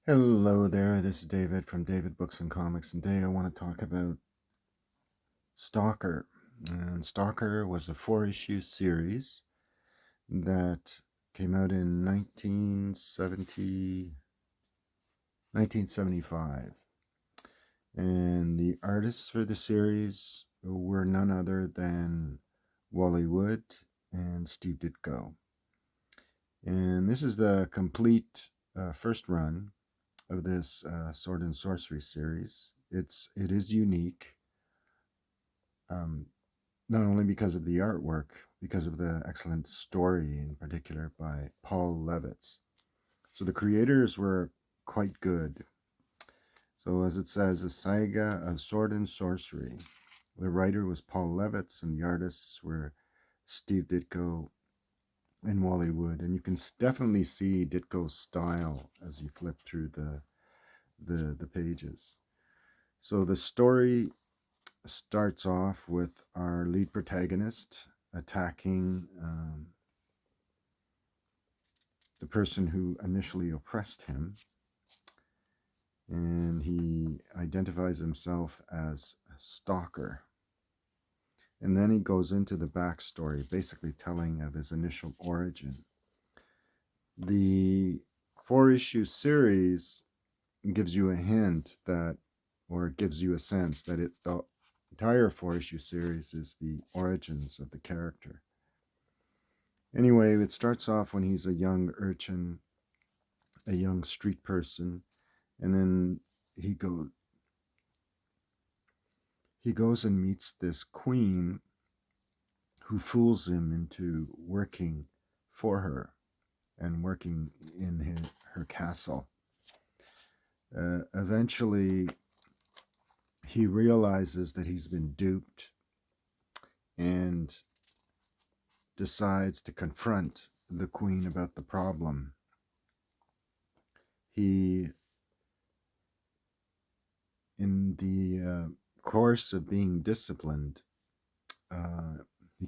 Hello there, this is David from David Books and Comics, and today I want to talk about Stalker. And Stalker was a four-issue series that came out in 1975. And the artists for the series were none other than Wally and Steve Ditko. And this is the complete first run of this Sword and Sorcery series. It is unique, um, not only because of the artwork, because of the excellent story in particular by Paul Levitz. So the creators were quite good. So as it says, a saga of sword and sorcery. The writer was Paul Levitz, and the artists were Steve Ditko and Wally, and you can definitely see Ditko's style as you flip through the pages. So the story starts off with our lead protagonist attacking the person who initially oppressed him, and he identifies himself as a stalker. And then he goes into the backstory, basically telling of his initial origin. The four-issue series gives you a hint that, or it gives you a sense that the entire four-issue series is the origins of the character. Anyway, it starts off when he's a young urchin, a young street person, and then he goes and meets this queen who fools him into working for her and working in her castle. Eventually, he realizes that he's been duped and decides to confront the queen about the problem. He, in the course of being disciplined, he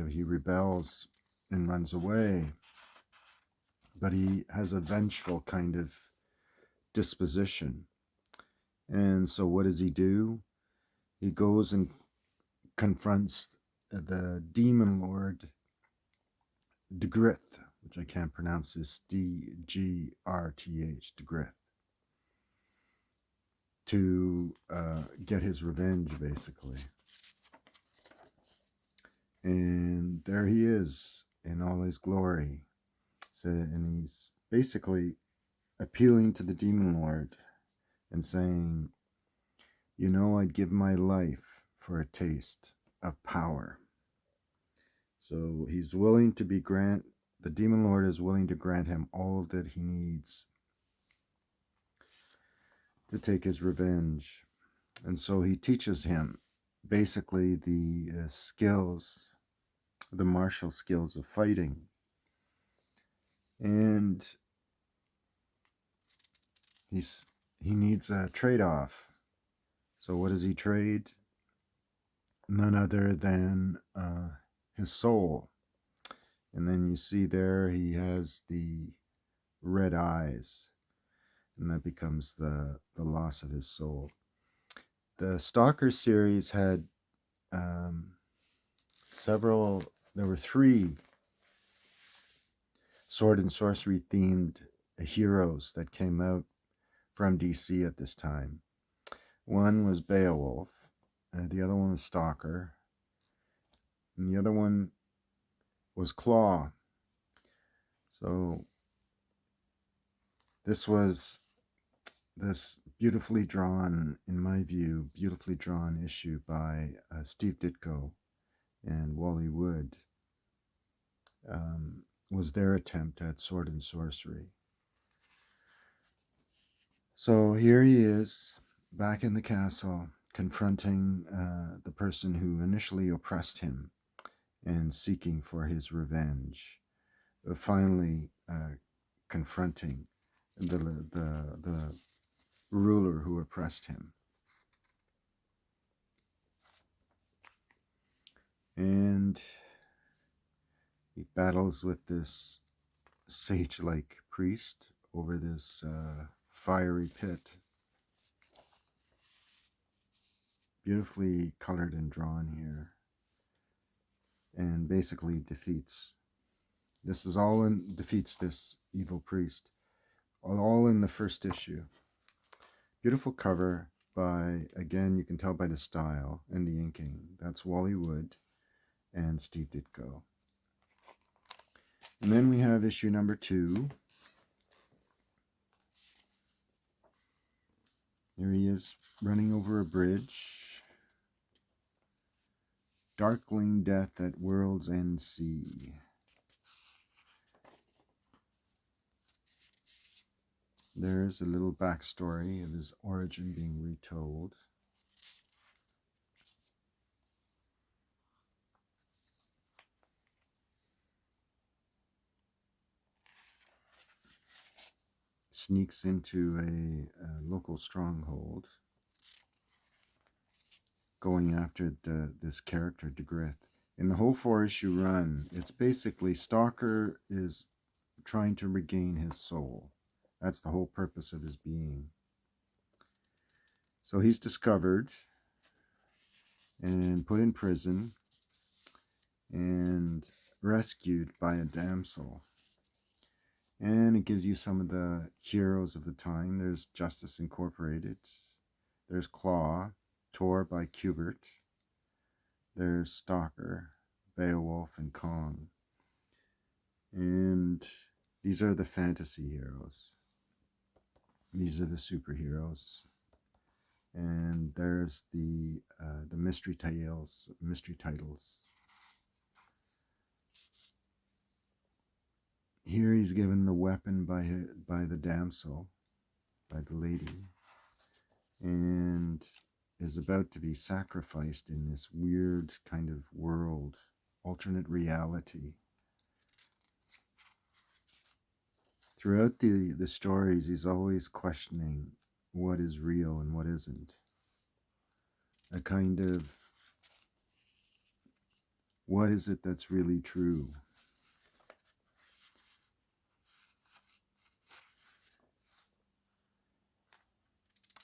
he rebels and runs away, but he has a vengeful kind of disposition. And so what does he do? He goes and confronts the demon lord Dgrith, which I can't pronounce, this Dgrth, Dgrith, to get his revenge, basically. And there he is in all his glory. So, and he's basically appealing to the demon lord and saying, you know, I'd give my life for a taste of power. So he's willing to the demon lord is willing to grant him all that he needs to take his revenge. And so he teaches him basically the skills, the martial skills of fighting. And he needs a trade-off. So what does he trade? None other than his soul. And then you see there he has the red eyes, and that becomes the loss of his soul. The Stalker series had there were three sword and sorcery themed heroes that came out from DC at this time. One was Beowulf, the other one was Stalker, and the other one was Claw. So this was this beautifully drawn, in my view, beautifully drawn issue by Steve Ditko and Wally was their attempt at sword and sorcery. So here he is, back in the castle, confronting the person who initially oppressed him and seeking for his revenge. Finally, confronting the ruler who oppressed him. And he battles with this sage-like priest over this fiery pit. Beautifully colored and drawn here, and basically defeats. This is all in, defeats this evil priest. All in the first issue. Beautiful cover by, again, you can tell by the style and the inking. That's Wally Wood and Steve Ditko. And then we have issue number 2. Here he is running over a bridge. Darkling death at World's End Sea. There's a little backstory of his origin being retold. Sneaks into a local stronghold, going after this character, DeGrith. In the whole 4-issue run, it's basically Stalker is trying to regain his soul. That's the whole purpose of his being. So he's discovered and put in prison and rescued by a damsel. And it gives you some of the heroes of the time. There's Justice Incorporated. There's Claw, Tor by Kubert. There's Stalker, Beowulf, and Kong. And these are the fantasy heroes. These are the superheroes. And there's the mystery titles. Here he's given the weapon by the damsel, by the lady, and is about to be sacrificed in this weird kind of world, alternate reality. Throughout the stories, he's always questioning what is real and what isn't. A kind of, what is it that's really true?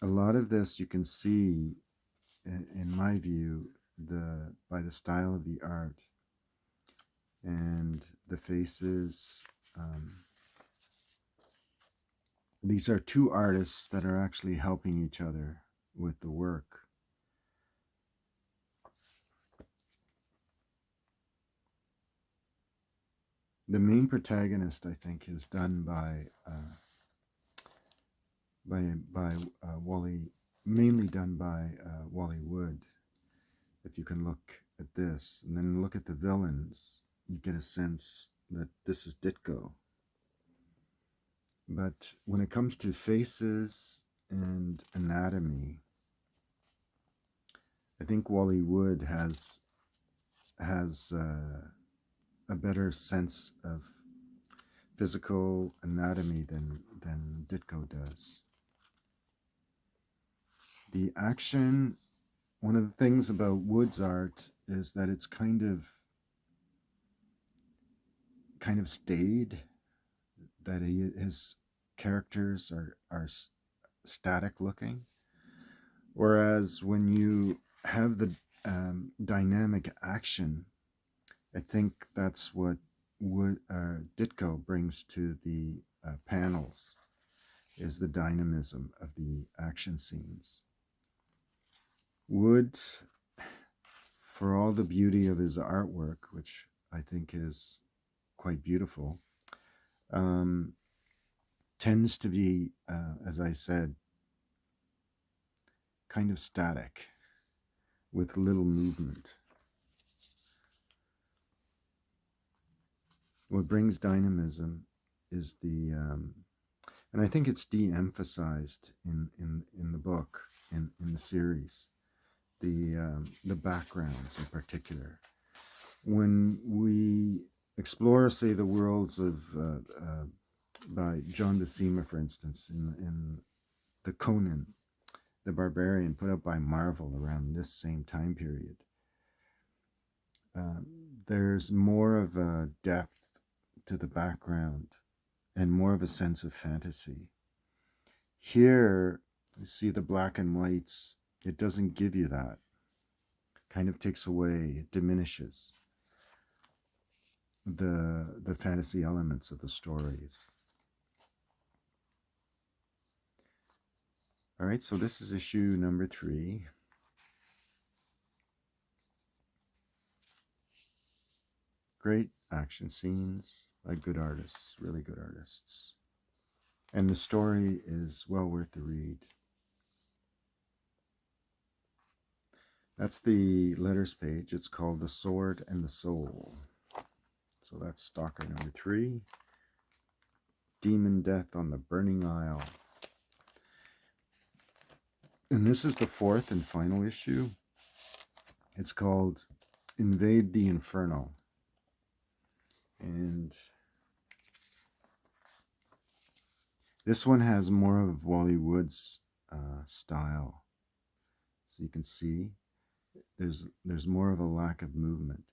A lot of this you can see, in my view, by the style of the art and the faces. These are two artists that are actually helping each other with the work. The main protagonist, I think, is done by Wally, mainly done by Wally Wood. If you can look at this and then look at the villains, you get a sense that this is Ditko. But when it comes to faces and anatomy, I think Wally Wood has a better sense of physical anatomy than Ditko does. The action, one of the things about Wood's art is that it's kind of staid, that his characters are static looking, whereas when you have the dynamic action, I think that's what Ditko brings to the panels, is the dynamism of the action scenes. Wood, for all the beauty of his artwork, which I think is quite beautiful, tends to be, as I said, kind of static, with little movement. What brings dynamism is the, and I think it's de-emphasized in the book, in the series, the backgrounds in particular. When we explore, say, the worlds of by John Buscema, for instance, in the Conan, the Barbarian, put out by Marvel around this same time period, there's more of a depth to the background and more of a sense of fantasy. Here, you see the black and whites. It doesn't give you that. Kind of takes away, it diminishes the fantasy elements of the stories. All right, so this is issue number 3. Great action scenes by good artists, really good artists. And the story is well worth the read. That's the letters page. It's called The Sword and the Soul. So that's Stalker number 3. Demon Death on the Burning Isle. And this is the 4th and final issue. It's called Invade the Inferno. And this one has more of Wally Wood's style. So you can see there's more of a lack of movement.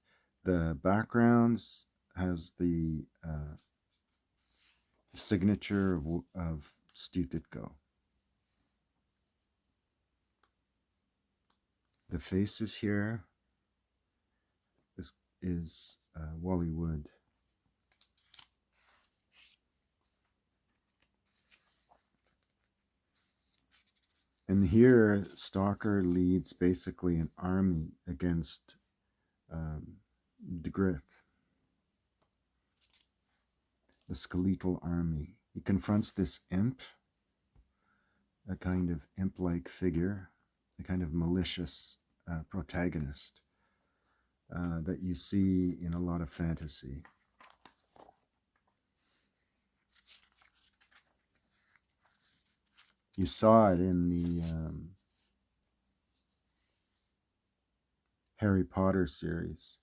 The backgrounds has the signature of Steve Ditko. The faces here is Wally Wood. And here, Stalker leads basically an army against DeGriff, the skeletal army. He confronts this imp, a kind of imp-like figure, a kind of malicious protagonist that you see in a lot of fantasy. You saw it in the Harry Potter series.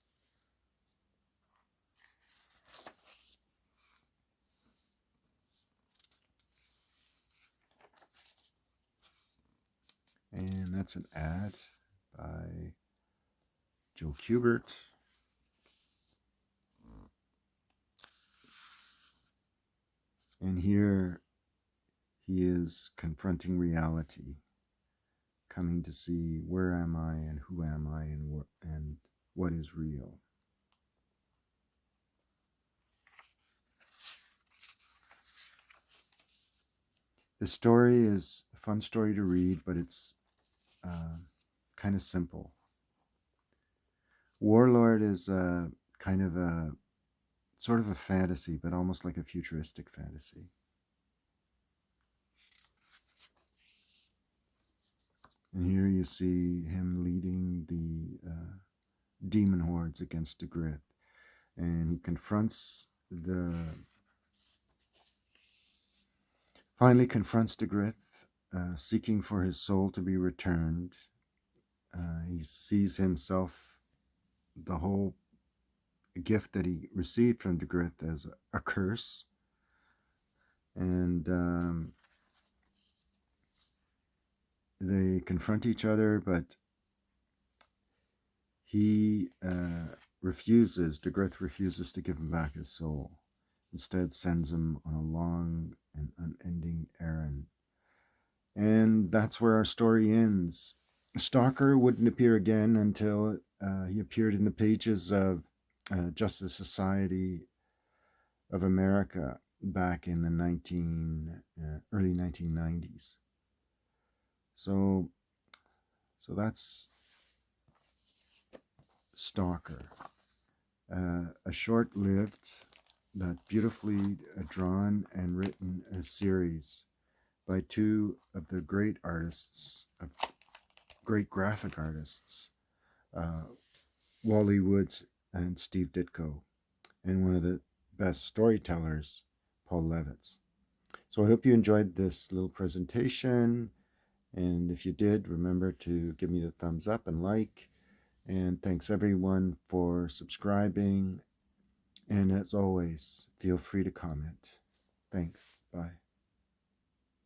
And that's an ad by Joe Kubert. And here he is confronting reality, coming to see where am I and who am I and what is real. The story is a fun story to read, but it's kind of simple. Warlord is kind of a sort of a fantasy, but almost like a futuristic fantasy. And here you see him leading the demon hordes against DeGriff. And he finally confronts DeGriff, seeking for his soul to be returned. He sees himself, the whole gift that he received from DeGriff, as a curse. And they confront each other, but he DeGriff refuses to give him back his soul. Instead sends him on a long and unending errand. And that's where our story ends. Stalker wouldn't appear again until he appeared in the pages of Justice Society of America back in the early 1990s. So that's Stalker, a short-lived, but beautifully drawn and written series by two of the great artists, great graphic artists, Wally Wood and Steve Ditko, and one of the best storytellers, Paul Levitz. So I hope you enjoyed this little presentation, and if you did, remember to give me the thumbs up and like, and thanks everyone for subscribing, and as always, feel free to comment. Thanks. Bye.